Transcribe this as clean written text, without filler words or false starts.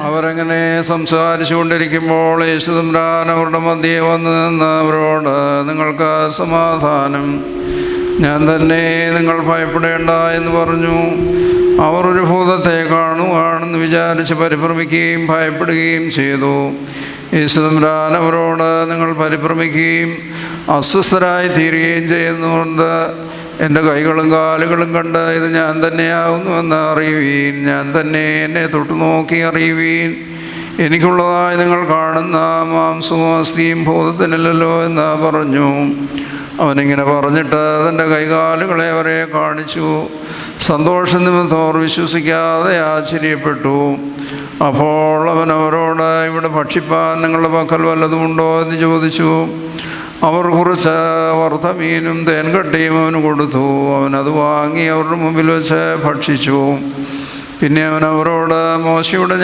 അവരങ്ങനെ സംസാരിച്ചു കൊണ്ടിരിക്കുമ്പോൾ യേശുദമ്പുരാൻ അവരുടെ മധ്യേ വന്നു നിന്ന് അവരോട്, നിങ്ങൾക്ക് സമാധാനം, ഞാൻ തന്നെ, നിങ്ങൾ ഭയപ്പെടേണ്ട എന്ന് പറഞ്ഞു. അവർ ഒരു ഭൂതത്തെ കാണുകയാണെന്ന് വിചാരിച്ച് പരിഭ്രമിക്കുകയും ഭയപ്പെടുകയും ചെയ്തു. യേശുദമ്പുരാൻ അവരോട്, നിങ്ങൾ പരിഭ്രമിക്കുകയും അസ്വസ്ഥരായി തീരുകയും ചെയ്യുന്നതുകൊണ്ട് എൻ്റെ കൈകളും കാലുകളും കണ്ട് ഇത് ഞാൻ തന്നെയാകുന്നുവെന്ന് അറിയുവീൻ. ഞാൻ തന്നെ, എന്നെ തൊട്ടു നോക്കി അറിയുവീൻ. എനിക്കുള്ളതായി നിങ്ങൾ കാണുന്ന മാംസവും അസ്ഥിയും ഭൂതത്തിനല്ലല്ലോ എന്ന് പറഞ്ഞു. അവനിങ്ങനെ പറഞ്ഞിട്ട് തൻ്റെ കൈകാലുകളെ അവരെ കാണിച്ചു. സന്തോഷം നിമിത്തം അവർ വിശ്വസിക്കാതെ ആശ്ചര്യപ്പെട്ടു. അപ്പോൾ അവൻ അവരോട്, ഇവിടെ ഭക്ഷിപ്പാൻ നിങ്ങളുടെ പക്കൽ വല്ലതുമുണ്ടോ എന്ന് ചോദിച്ചു. അവർ കുറച്ച് വറുത്ത മീനും തേൻകട്ടിയും അവന് കൊടുത്തു. അവനത് വാങ്ങി അവരുടെ മുമ്പിൽ വെച്ച് ഭക്ഷിച്ചു. പിന്നെ അവൻ അവരോട്, മോശയുടെ